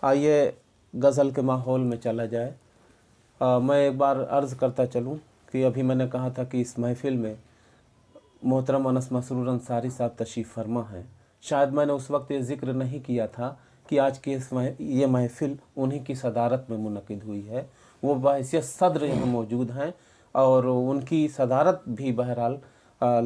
आइए गज़ल के माहौल में चला जाए। मैं एक बार अर्ज़ करता चलूँ कि अभी मैंने कहा था कि इस महफ़िल में मोहतरम अनस मसरूर अंसारी साहब तशरीफ़ फरमा हैं। शायद मैंने उस वक्त ये ज़िक्र नहीं किया था कि आज की ये महफ़िल उन्हीं की सदारत में मुनक़िद हुई है। वो बहैसियत सद्र यहाँ मौजूद हैं और उनकी सदारत भी बहरहाल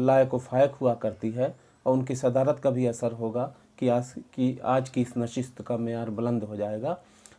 लायक व फायक हुआ करती है और उनकी सदारत का भी असर होगा कि आज की इस नशिस्त का मेयार बुलंद हो जाएगा।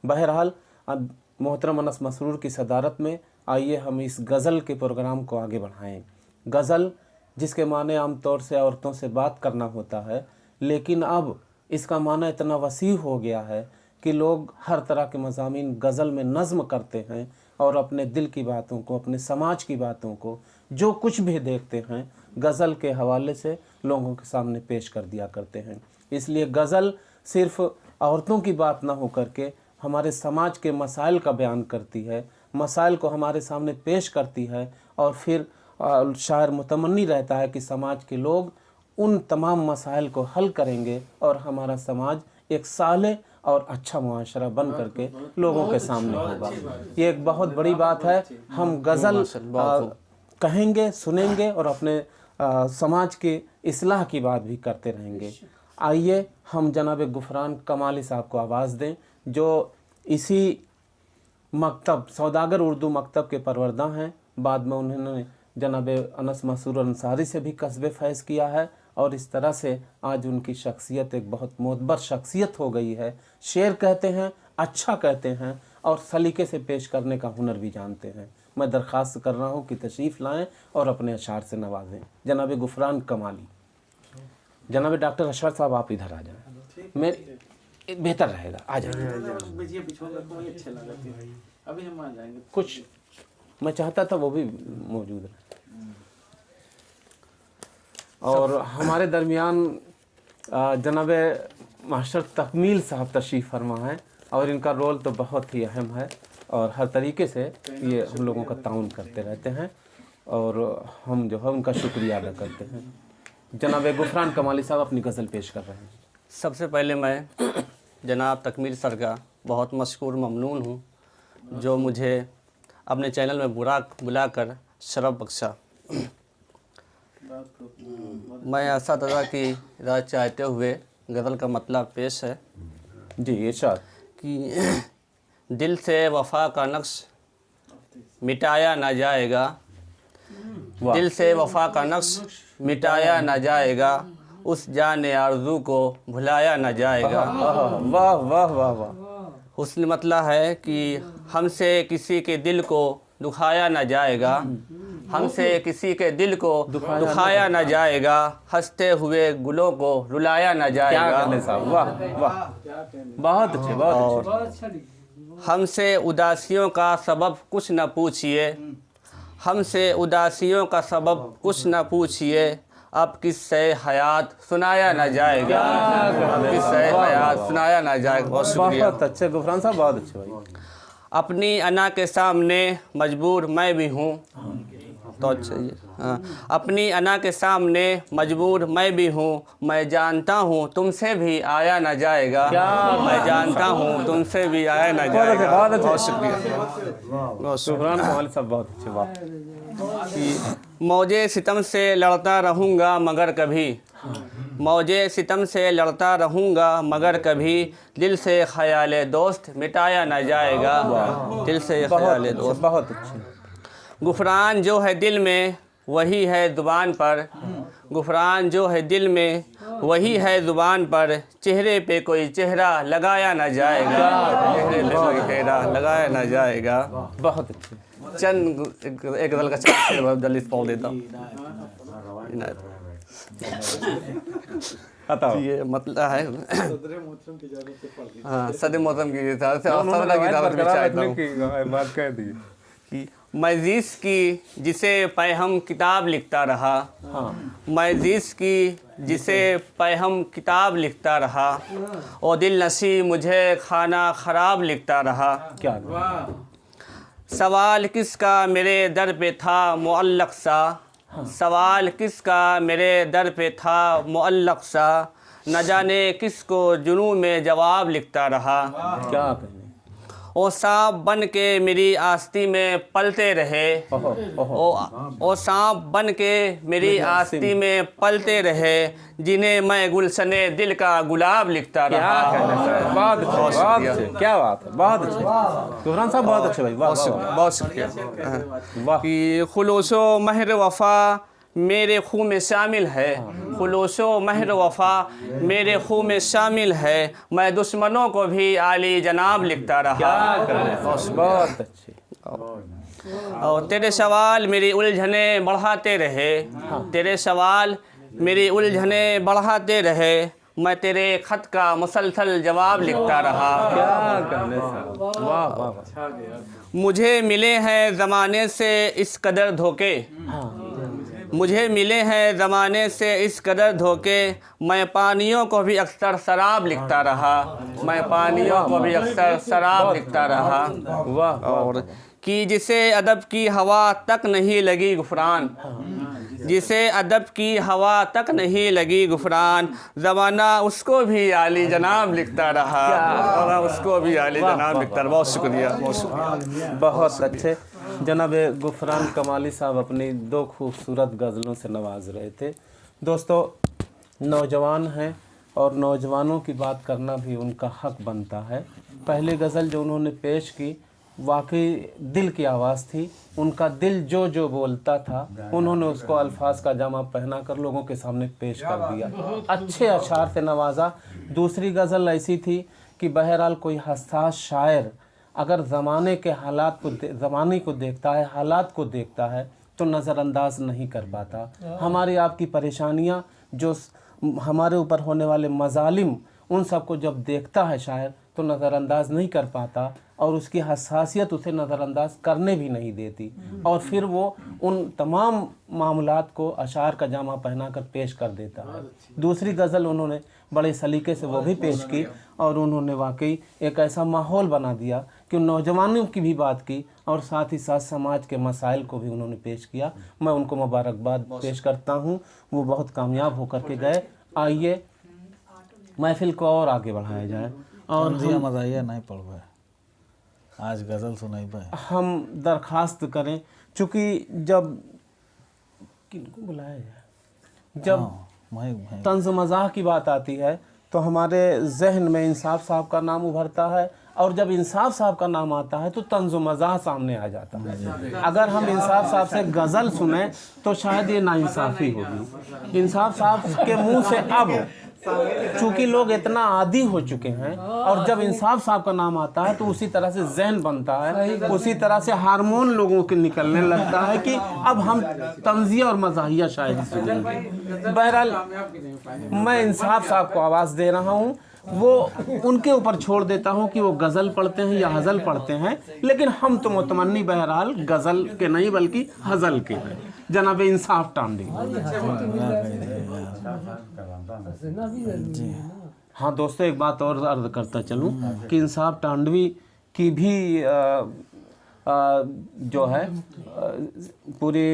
बहरहाल मोहतरम अनस मसरूर की सदारत में आइए हम इस गज़ल के प्रोग्राम को आगे बढ़ाएं। गज़ल जिसके माने आम तौर से औरतों से बात करना होता है, लेकिन अब इसका माना इतना वसी हो गया है कि लोग हर तरह के मज़ामीन गज़ल में नज़्म करते हैं और अपने दिल की बातों को, अपने समाज की बातों को, जो कुछ भी देखते हैं गज़ल के हवाले से लोगों के सामने पेश कर दिया करते हैं। इसलिए गज़ल सिर्फ़ औरतों की बात ना हो करके हमारे समाज के मसाइल का बयान करती है, मसाइल को हमारे सामने पेश करती है और फिर शायर मुतमन्नी रहता है कि समाज के लोग उन तमाम मसाइल को हल करेंगे और हमारा समाज एक साले और अच्छा मुआशरा बन करके लोगों के सामने होगा। ये एक बहुत बड़ी बात है। हम गज़ल कहेंगे, सुनेंगे और अपने समाज के इस्लाह की बात भी करते रहेंगे। आइए हम जनाब गुफरान कमाली साहब को आवाज़ दें, जो इसी मकतब सौदागर उर्दू मकतब के परवरदा हैं। बाद में उन्होंने जनाब अनस मसरूर अंसारी से भी कस्बे फैज़ किया है और इस तरह से आज उनकी शख्सियत एक बहुत मोतबर शख्सियत हो गई है। शेर कहते हैं, अच्छा कहते हैं और सलीके से पेश करने का हुनर भी जानते हैं। मैं दरख्वास्त कर रहा हूँ कि तशरीफ़ लाएँ और अपने अशार से नवाजें। जनाब गुफरान कमाली। जनाब डॉक्टर अशरफ साहब आप इधर आ जाएँ, मैं बेहतर रहेगा। आ जाइए। कुछ मैं चाहता था वो भी मौजूद रहे। और हमारे दरमियान जनाब मास्टर तकमील साहब तशरीफ़ फरमा हैं और इनका रोल तो बहुत ही अहम है और हर तरीके से ये हम लोगों का ताउन करते रहते हैं और हम जो है उनका शुक्रिया अदा करते हैं। जनाब गुफरान कमाली साहब अपनी गज़ल पेश कर रहे हैं। सबसे पहले मैं जनाब तकमील सर का बहुत मशकूर ममनून हूँ जो मुझे अपने चैनल में बुलाकर शरफ बख्शा। मैं ऐसा तज़ा की राज चाहते हुए गज़ल का मतलब पेश है। जी इरशाद। कि दिल से वफ़ा का नक्श मिटाया ना जाएगा, दिल से वफ़ा का नक्श मिटाया ना जाएगा, उस जाने आरज़ू को भुलाया ना जाएगा। वाह वाह वाह वाह। हुस्न मतलब है कि हमसे किसी के दिल को दुखाया ना जाएगा, हमसे किसी के दिल को दुखाया ना जाएगा, हंसते हुए गुलों को रुलाया ना जाएगा। वाह वाह, बहुत अच्छे, बहुत अच्छे। हमसे उदासियों का सबब कुछ न पूछिए, हमसे उदासियों का सबब कुछ न पूछिए, अब किस्से हयात सुनाया ना जाएगा, अब किस्से हयात सुनाया ना जाएगा। बहुत शुक्रिया। बहुत अच्छे गुफरान साहब, बहुत अच्छे भाई। अपनी अना के सामने मजबूर मैं भी हूँ, तो चाहिए। हाँ, अपनी अना के सामने मजबूर मैं भी हूँ, मैं जानता हूँ तुमसे भी आया ना जाएगा, मैं जानता हूँ तुमसे भी आया ना जाएगा। बहुत शुक्रिया। गुफरान कमाली साहब बहुत अच्छे। वाह। मौजे सितम से लड़ता रहूँगा मगर कभी, मौजे सितम से लड़ता रहूँगा मगर कभी, दिल से ख्याल दोस्त मिटाया ना जाएगा, दिल से ख्याल दोस्त। बहुत अच्छे। गुफरान जो है दिल में वही है ज़ुबान पर, गुफरान जो है दिल में वही है ज़ुबान पर, चेहरे पे कोई चेहरा लगाया ना जाएगा, चेहरे पे कोई चेहरा लगाया ना जाएगा। बहुत अच्छे। चंद एक गज़ल का शेर बहुत जल्दी पढ़ देता हूँ। ये मतलब है हाँ सदर मोहतरम की बात कह दी कि मैं जिसकी जिसे पैहम किताब लिखता रहा, मैं जिसकी जिसे पैहम किताब लिखता रहा, ओ दिल नसी मुझे खाना ख़राब लिखता रहा। क्या सवाल किसका मेरे दर पे था मुअल्लक़ सा, सवाल किसका मेरे दर पे था मुअल्लक़ सा, न जाने किसको जुनू में जवाब लिखता रहा। क्या कहने। ओ सांप बन के मेरी आस्ती में पलते रहे, ओ सांप बन के मेरी आस्ती में पलते रहे, जिन्हें मैं गुलशने दिल का गुलाब लिखता क्या रहा। कहने सर, बहुत अच्छे, बहुत अच्छे, क्या बात है, बहुत अच्छे गुफरान साहब, बहुत अच्छे भाई, वाह वाह बहुत शुक्रिया। वाह। कि खुलूसो महर वफ़ा मेरे खूह में शामिल है, खुलूसो महर वफ़ा मेरे खूह में शामिल है, मैं दुश्मनों को भी आली जनाब लिखता रहा। क्या कहने सर, बहुत अच्छे। और तेरे सवाल मेरी उलझने बढ़ाते रहे, तेरे सवाल मेरी उलझने बढ़ाते रहे, मैं तेरे ख़त का मुसलसल जवाब लिखता रहा। क्या कहने सर, वाह वाह वाह। मुझे मिले हैं ज़माने से इस कदर धोखे, मुझे मिले हैं ज़माने से इस कदर धोखे, मैं पानियों को भी अक्सर शराब लिखता रहा, मैं पानियों को भी अक्सर शराब लिखता रहा। वाह। और कि जिसे अदब की हवा तक नहीं लगी गुफरान, जिसे अदब की हवा तक नहीं लगी गुफरान, ज़माना उसको भी आली जनाब लिखता रहा, और उसको भी आली जनाब लिखता रहा। बहुत शुक्रिया, बहुत शुक्रिया। बहुत अच्छे। जनाब गुफरान कमाली साहब अपनी दो खूबसूरत गज़लों से नवाज रहे थे। दोस्तों, नौजवान हैं और नौजवानों की बात करना भी उनका हक बनता है। पहली गज़ल जो उन्होंने पेश की वाकई दिल की आवाज़ थी, उनका दिल जो जो बोलता था उन्होंने उसको अल्फाज का जामा पहना कर लोगों के सामने पेश कर दिया, अच्छे अशार से नवाजा। दूसरी गज़ल ऐसी थी कि बहरहाल कोई हसास शायर अगर ज़माने के हालात को ज़माने को देखता है, हालात को देखता है तो नज़रअंदाज नहीं कर पाता। हमारी आपकी परेशानियाँ, जो हमारे ऊपर होने वाले मजालिम, उन सब को जब देखता है शायर तो नज़रअंदाज नहीं कर पाता, और उसकी हसासियत उसे नज़रअंदाज करने भी नहीं देती, और फिर वो उन तमाम मामलात को अशार का जामा पहना कर पेश कर देता है। दूसरी गज़ल उन्होंने बड़े सलीके से वो भी पेश की, और उन्होंने वाकई एक ऐसा माहौल बना दिया कि नौजवानों की भी बात की, और साथ ही साथ समाज के मसाइल को भी उन्होंने पेश किया। मैं उनको मुबारकबाद पेश करता हूँ, वो बहुत कामयाब होकर के गए। आइए महफिल को और आगे बढ़ाया जाए, और मज़ाइया नहीं पढ़ आज गज़ल सुनाई पाए। हम दरख्वास्त करें, चूँकि जब किनको बुलाया जाए, जब तंज़ मज़ाह की बात आती है तो हमारे जहन में इंसाफ साहब का नाम उभरता है, और जब इंसाफ साहब का नाम आता है तो तंज़ मज़ाह सामने आ जाता है। अगर हम इंसाफ साहब से गज़ल सुने तो शायद ये नाइंसाफ़ी होगी। इंसाफ साहब के मुंह से अब चूँकि लोग इतना आदी हो चुके हैं, और जब इंसाफ साहब का नाम आता है तो उसी तरह से जहन बनता है, उसी तरह से हार्मोन लोगों के निकलने लगता है कि अब हम तंज़िया और मज़ाहिया शायरी सुनेंगे। बहरहाल मैं इंसाफ साहब को आवाज़ दे रहा हूँ, वो उनके ऊपर छोड़ देता हूँ कि वो गज़ल पढ़ते हैं या हज़ल पढ़ते हैं, लेकिन हम तो मुतमन्नी बहरहाल गज़ल के नहीं बल्कि हज़ल के हैं। जनाब इंसाफ टांडी। हाँ दोस्तों, एक बात और अर्ज़ करता चलूँ कि इंसाफ टांडवी की भी जो है पूरी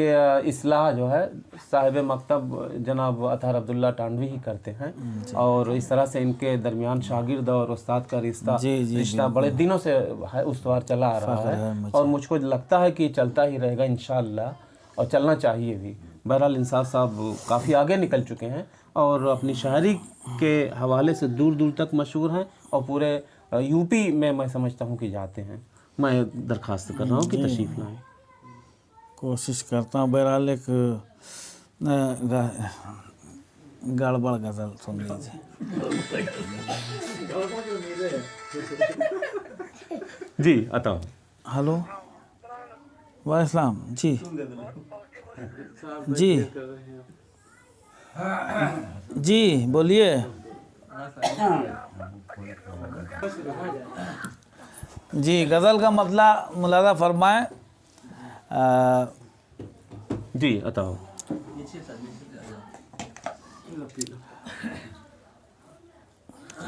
इस्लाह जो है साहिब मकतब जनाब अतहर अब्दुल्ला टांडवी ही करते हैं, और इस तरह से इनके दरमियान शागिर्द और उस्ताद का रिश्ता बड़े दिनों से है, उस्तवार चला आ रहा है, और मुझको लगता है कि चलता ही रहेगा इंशाअल्लाह, और चलना चाहिए भी। बहरहाल इंसाफ साहब काफ़ी आगे निकल चुके हैं और अपनी शायरी के हवाले से दूर दूर तक मशहूर हैं, और पूरे यूपी में मैं समझता हूँ कि जाते हैं। मैं दरख्वास्त कर रहा हूँ कि तशरीफ़ लाएँ। कोशिश करता हूँ। बहरहाल एक गड़बड़ गज़ल सुन लीजिए। जी अता। हेलो, वालेकुम जी जी जी बोलिए। जी, गज़ल का मतलब मुलाज़ा फरमाएं। जी अता।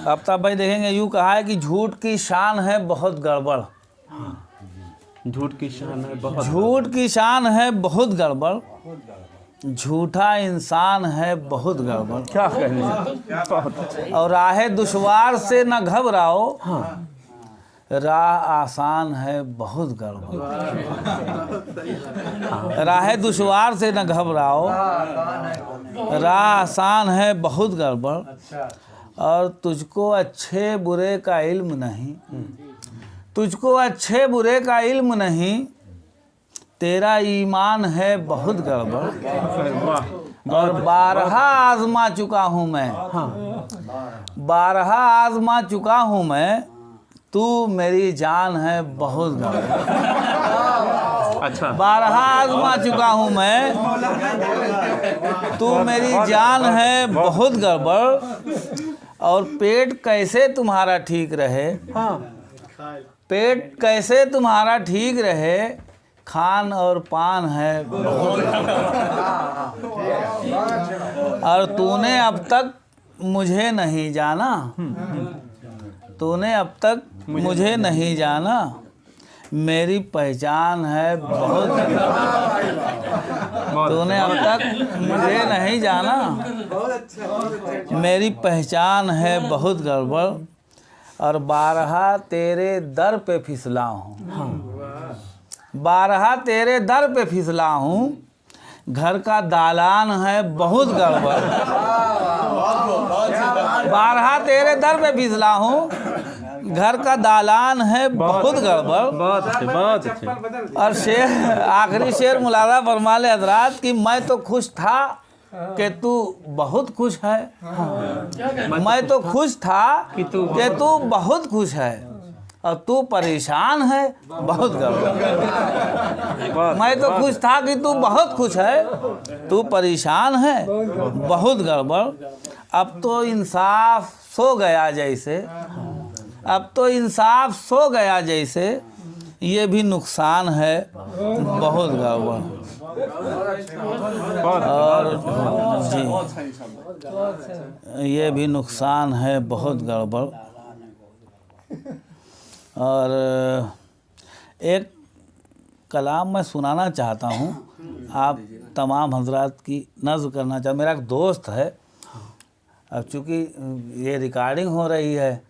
आफ्ताब भाई देखेंगे, यूँ कहा है कि झूठ की शान है बहुत गड़बड़। झूठ की शान है बहुत, झूठ की शान है बहुत गड़बड़, झूठा इंसान है बहुत गड़बड़। क्या कहने। और राह दुश्वार से न घबराओ, राह आसान है बहुत गड़बड़। राह दुश्वार से न घबराओ, राह आसान है बहुत गड़बड़। और तुझको अच्छे बुरे का इल्म नहीं, तुझको अच्छे बुरे का इल्म नहीं, तेरा ईमान है बहुत गड़बड़। और 12 आजमा चुका हूँ मैं, 12 आजमा चुका हूँ मैं, तू मेरी जान है बहुत गड़बड़। अच्छा। 12 आजमा चुका हूँ मैं, तू मेरी जान है बहुत गड़बड़। और पेट कैसे तुम्हारा ठीक रहे, पेट कैसे तुम्हारा ठीक रहे, खान और पान है बहुत। और तूने अब तक मुझे नहीं जाना, तूने अब तक मुझे नहीं जाना, मेरी पहचान है बहुत। तूने अब तक मुझे नहीं जाना, मेरी पहचान है बहुत गड़बड़। और 12 तेरे दर पे फिसला हूँ, 12 तेरे दर पे फिसला हूँ, घर का दालान है बहुत गड़बड़। 12 तेरे दर पे फिसला हूँ, घर का दालान है बहुत गड़बड़। बहुत अच्छे, बहुत अच्छे। और शेर, आखिरी शेर मुलादा फरमा ले हजरात कि मैं तो खुश था कि तू बहुत खुश है, मैं तो खुश था कि तू बहुत खुश है, और तू परेशान है बहुत गड़बड़। मैं तो खुश था कि तू बहुत खुश है, तू परेशान है बहुत गड़बड़। अब तो इंसाफ सो गया जैसे, अब तो इंसाफ सो गया जैसे, ये भी नुकसान है बहुत गड़बड़। और जी, ये भी नुकसान है बहुत गड़बड़। और एक कलाम मैं सुनाना चाहता हूँ, आप तमाम हजरात की नज़्म करना चाहता। मेरा एक दोस्त है, अब चूँकि ये रिकॉर्डिंग हो रही है,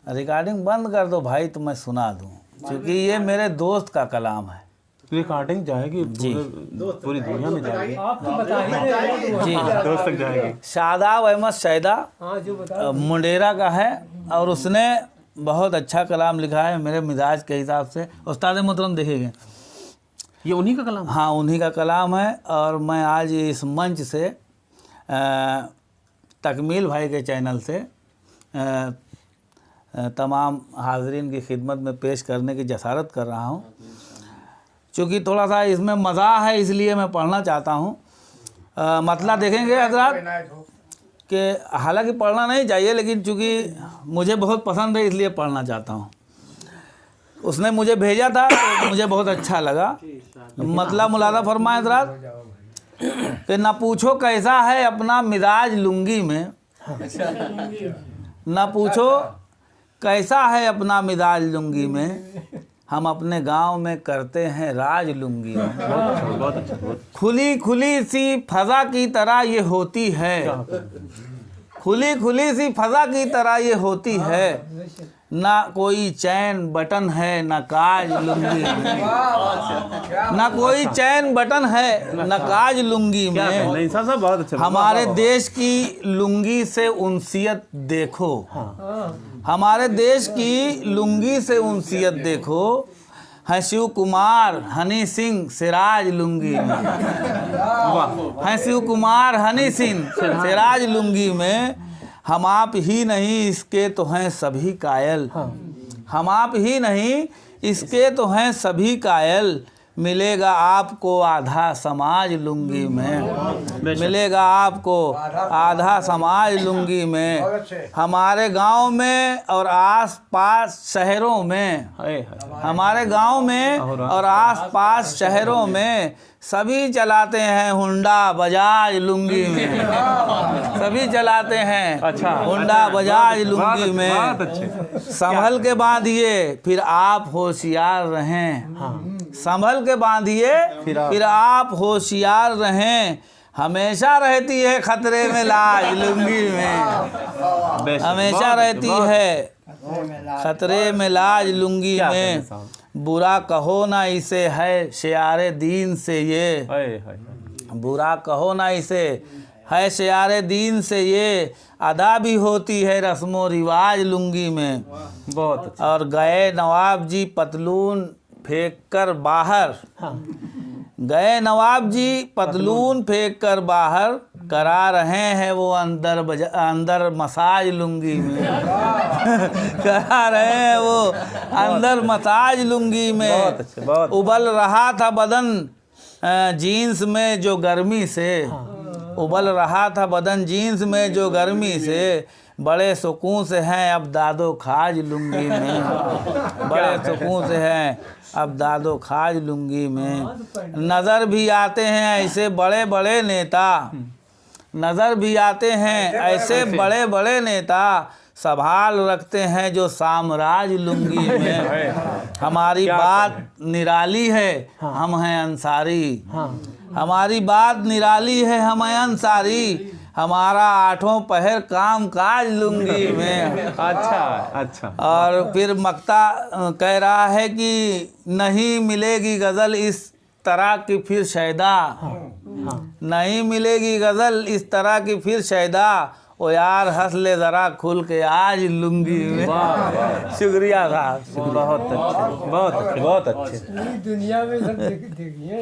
रिकॉर्डिंग बंद कर दो भाई तो मैं सुना दूँ, क्योंकि ये मेरे दोस्त का कलाम है। रिकॉर्डिंग जाएगी जी, पूरी दुनिया में जाएगी। आप तो बता ही रहे हो। जी, दोस्त तक जाएगी। शादाब अहमद शैदा जो बता मुंडेरा का है, और उसने बहुत अच्छा कलाम लिखा है मेरे मिजाज के हिसाब से। उस्ताद मोहतरम देखेंगे, ये उन्हीं का कलाम। हाँ उन्हीं का कलाम है। और मैं आज इस मंच से तकमील भाई के चैनल से तमाम हाजरीन की खिदमत में पेश करने की जसारत कर रहा हूँ। चूँकि थोड़ा सा इसमें मज़ा है इसलिए मैं पढ़ना चाहता हूँ। मतलब देखेंगे हजरात कि हालांकि पढ़ना नहीं चाहिए, लेकिन चूँकि मुझे बहुत पसंद है इसलिए पढ़ना चाहता हूँ। उसने मुझे भेजा था तो मुझे बहुत अच्छा लगा। मतलब मुलादा फरमाए हजरात कि ना पूछो कैसा है अपना मिजाज लुंगी में, ना पूछो कैसा है अपना मिजाज लुंगी में, हम अपने गांव में करते हैं राज लुंगी में। बहुत अच्छा, बहुत। खुली खुली सी फजा की तरह ये होती है, खुली खुली सी फजा की तरह ये होती है, ना कोई चैन बटन है ना काज लुंगी में, ना कोई चैन बटन है ना काज लुंगी में। नहीं साहब बहुत अच्छा। हमारे देश की लुंगी से उनसियत देखो, हमारे देश की लुंगी से उनसियत देखो, हैं शिव कुमार हनी सिंह सिराज लुंगी में, हैं शिव कुमार हनी सिंह सिराज लुंगी में। हम आप ही नहीं इसके तो हैं सभी कायल, हम आप ही नहीं इसके तो हैं सभी कायल, मिलेगा आपको आधा समाज लुंगी में, मिलेगा आपको आधा समाज लुंगी में। हमारे गांव में और आस-पास शहरों में, हमारे गांव में और आस-पास शहरों में सभी चलाते हैं हुंडा बजाज लुंगी में, सभी चलाते हैं अच्छा हुंडा बजाज लुंगी में। संभल के बांधिए फिर आप होशियार रहें, संभल के बांधिए फिर आप होशियार रहें, हमेशा रहती है खतरे में लाज लुंगी में, बेशक, हमेशा बहुत- रहती बहुत- है खतरे में लाज लुंगी क्या में। कहना साहब? बुरा कहो ना इसे है शियारे दीन से ये, हाय हाय हाय। बुरा कहो ना इसे है शियारे दीन से ये, अदा भी होती है रस्मो रिवाज लुंगी में। बहुत अच्छा। और गए नवाब जी पतलून फेंक कर बाहर, गए नवाब जी पतलून फेंक कर बाहर, करा रहे हैं वो अंदर मसाज लुंगी में करा रहे हैं वो अंदर मसाज लुंगी में। बहुत अच्छे, बहुत उबल रहा था बदन जीन्स में जो गर्मी से, उबल रहा था बदन जीन्स में जो गर्मी से, बड़े सुकून से हैं अब दादो खाज लुंगी में, बड़े सुकून से हैं अब दादो खाज लुंगी में। नज़र भी आते हैं ऐसे बड़े बड़े नेता, नज़र भी आते हैं ऐसे बड़े बड़े नेता, संभाल रखते हैं जो साम्राज्य लुंगी में। हमारी बात निराली है हम हैं अंसारी, हमारी बात निराली है हम हैं अंसारी, हमारा आठों पहर काम काज लुंगी में। अच्छा अच्छा। और फिर मक्ता कह रहा है कि नहीं मिलेगी गज़ल इस तरह की फिर शैदा, नहीं मिलेगी गज़ल इस तरह की फिर शैदा, ओ यार हंस ले ज़रा खुल के आज लुंगी में। शुक्रिया साहब। बहुत अच्छे बहुत अच्छे बहुत अच्छे। पूरी दुनिया में सब देखिए।